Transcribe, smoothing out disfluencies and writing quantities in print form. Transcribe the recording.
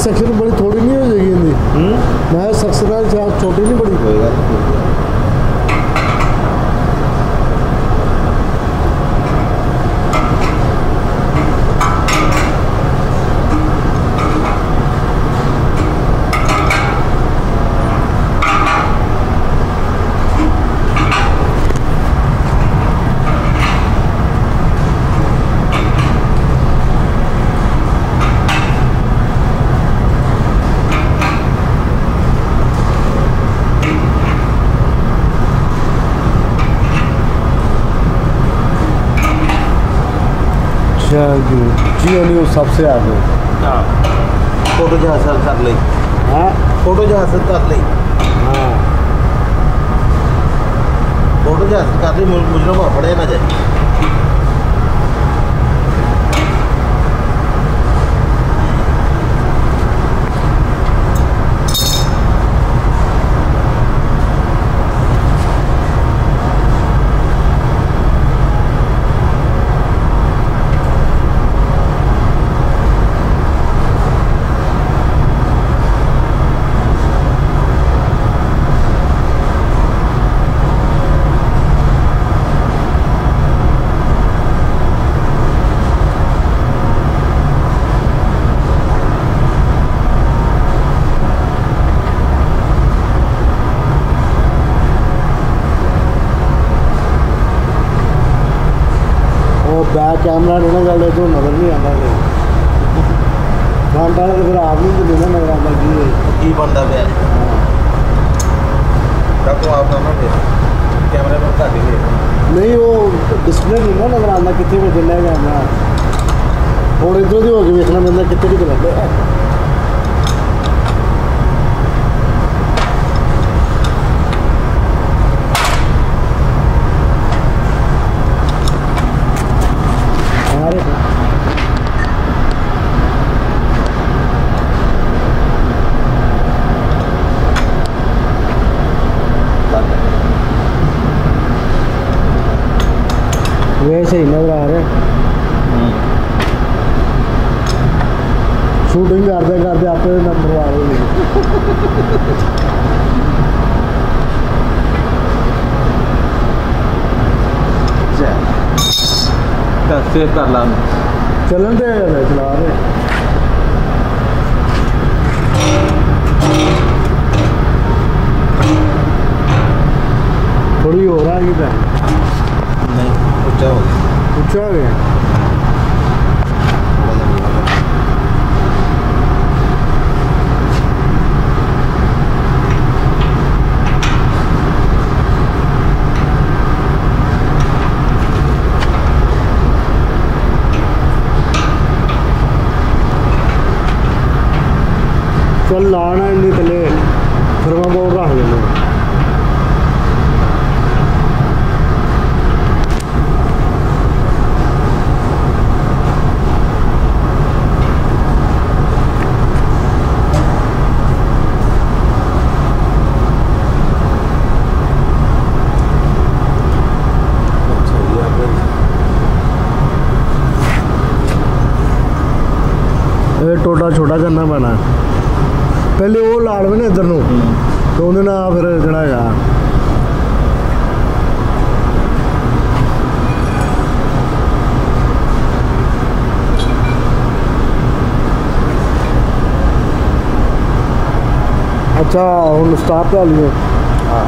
Section बड़ी थोड़ी नहीं हो जाएगी इनकी। मैं सेक्शन छोटी नहीं बड़ी कोई गल नहीं। जियो न्यूज़ सबसे आगे। हाँ फोटो जो हासिल कर ली। हाँ फोटो जो हासिल कर ली। हाँ फोटो जो हासिल कर ली मुजरम पड़े ना जाए। बैक कैमरा नहीं ना चलते तो नजर नहीं आता। फ्रंट वाले तो फिर आप नहीं ना नजर आता की बनता पे तो आप कैमरे पर घट गए नहीं वो डिस्प्ले नहीं ना नजर आता कितने को चल कैमरा। और इधर भी हो गया देखना बंदा कितने की चलते हैं। वैसे ही नजर आ रहे शूटिंग करते करते आप नंबर आ रहे सेव कर ला चलन दे चला रहे थोड़ी हो रहा है कि नहीं ऊंचा हो गया। ऊंचा हो गया। चल लाना इन्नी थले थर्माकोल रख लेना। टोटा छोटा करना पैना पहले वो ला लवे ना इधर तो उन्हें ना फिर जड़ा है अच्छा हम स्टार्ट कर लिए। हाँ